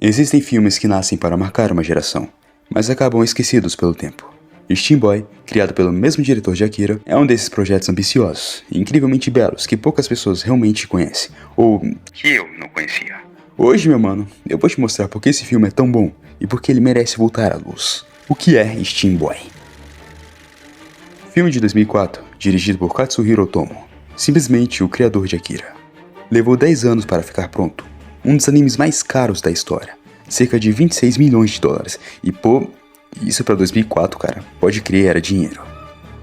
Existem filmes que nascem para marcar uma geração, mas acabam esquecidos pelo tempo. Steam Boy, criado pelo mesmo diretor de Akira, é um desses projetos ambiciosos e incrivelmente belos que poucas pessoas realmente conhecem, ou que eu não conhecia. Hoje, meu mano, eu vou te mostrar por que esse filme é tão bom e por que ele merece voltar à luz. O que é Steam Boy? Filme de 2004, dirigido por Katsuhiro Otomo, simplesmente o criador de Akira. Levou 10 anos para ficar pronto, um dos animes mais caros da história, cerca de 26 milhões de dólares, e pô, isso pra 2004, cara, pode crer, era dinheiro.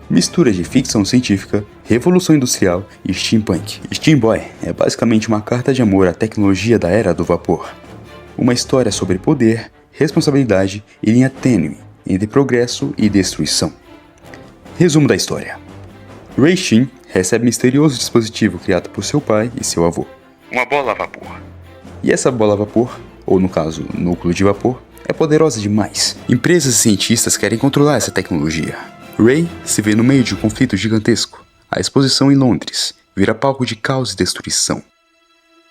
Mistura de ficção científica, revolução industrial e steampunk. Steam Boy é basicamente uma carta de amor à tecnologia da era do vapor. Uma história sobre poder, responsabilidade e linha tênue entre progresso e destruição. Resumo da história. Rei Shin recebe um misterioso dispositivo criado por seu pai e seu avô. Uma bola a vapor. E essa bola a vapor, ou no caso, núcleo de vapor, é poderosa demais. Empresas e cientistas querem controlar essa tecnologia. Rei se vê no meio de um conflito gigantesco. A exposição em Londres vira palco de caos e destruição.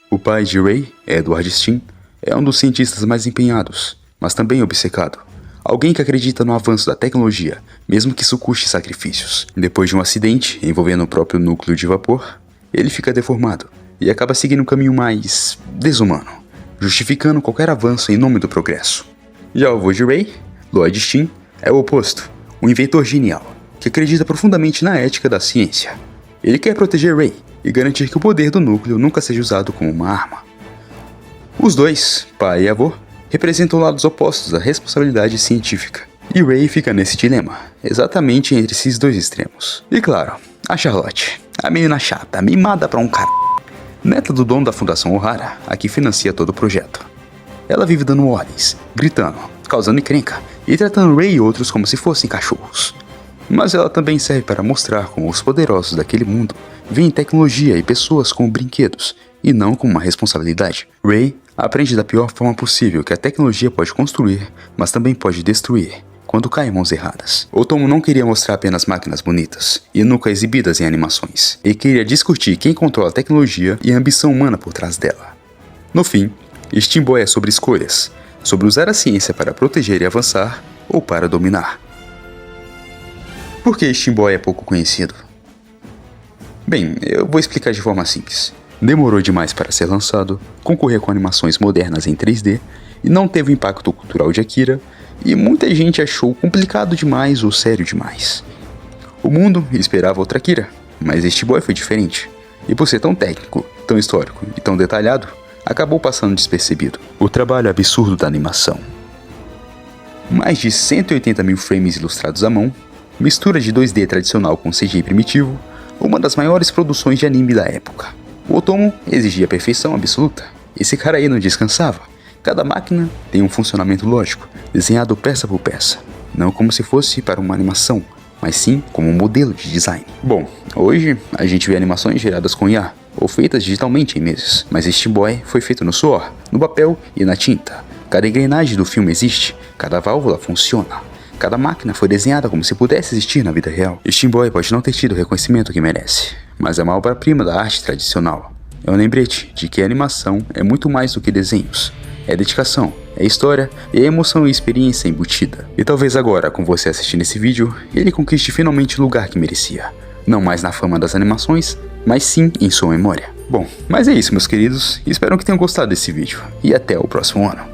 O pai de Rei, Edward Shin, é um dos cientistas mais empenhados, mas também obcecado. Alguém que acredita no avanço da tecnologia, mesmo que isso custe sacrifícios. Depois de um acidente envolvendo o próprio núcleo de vapor, ele fica deformado e acaba seguindo um caminho mais desumano, justificando qualquer avanço em nome do progresso. Já o avô de Rei, Lloyd Shin, é o oposto, um inventor genial, que acredita profundamente na ética da ciência. Ele quer proteger Rei e garantir que o poder do núcleo nunca seja usado como uma arma. Os dois, pai e avô, representam lados opostos da responsabilidade científica, e Rei fica nesse dilema, exatamente entre esses dois extremos. E claro, a Charlotte, a menina chata, mimada pra um cara, neta do dono da Fundação O'Hara, a que financia todo o projeto. Ela vive dando ordens, gritando, causando encrenca e tratando Rei e outros como se fossem cachorros. Mas ela também serve para mostrar como os poderosos daquele mundo veem tecnologia e pessoas como brinquedos e não como uma responsabilidade. Rei aprende da pior forma possível que a tecnologia pode construir, mas também pode destruir quando cai em mãos erradas. Otomo não queria mostrar apenas máquinas bonitas e nunca exibidas em animações. Ele queria discutir quem controla a tecnologia e a ambição humana por trás dela. No fim, Steam Boy é sobre escolhas, sobre usar a ciência para proteger e avançar ou para dominar. Por que Steam Boy é pouco conhecido? Bem, eu vou explicar de forma simples. Demorou demais para ser lançado, concorrer com animações modernas em 3D e não teve o impacto cultural de Akira, e muita gente achou complicado demais ou sério demais. O mundo esperava outra Akira, mas Steam Boy foi diferente, e por ser tão técnico, tão histórico e tão detalhado, acabou passando despercebido. O trabalho absurdo da animação. Mais de 180 mil frames ilustrados à mão, mistura de 2D tradicional com CGI primitivo, uma das maiores produções de anime da época. O Otomo exigia perfeição absoluta. Esse cara aí não descansava. Cada máquina tem um funcionamento lógico, desenhado peça por peça. Não como se fosse para uma animação, mas sim como um modelo de design. Bom, hoje a gente vê animações geradas com IA, ou feitas digitalmente em meses. Mas Steam Boy foi feito no suor, no papel e na tinta. Cada engrenagem do filme existe, cada válvula funciona. Cada máquina foi desenhada como se pudesse existir na vida real. Steam Boy pode não ter tido o reconhecimento que merece, mas é uma obra-prima da arte tradicional. É um lembrete de que a animação é muito mais do que desenhos. É dedicação, é história e é emoção e experiência embutida. E talvez agora, com você assistindo esse vídeo, ele conquiste finalmente o lugar que merecia. Não mais na fama das animações, mas sim em sua memória. Bom, mas é isso, meus queridos. Espero que tenham gostado desse vídeo. E até o próximo ano.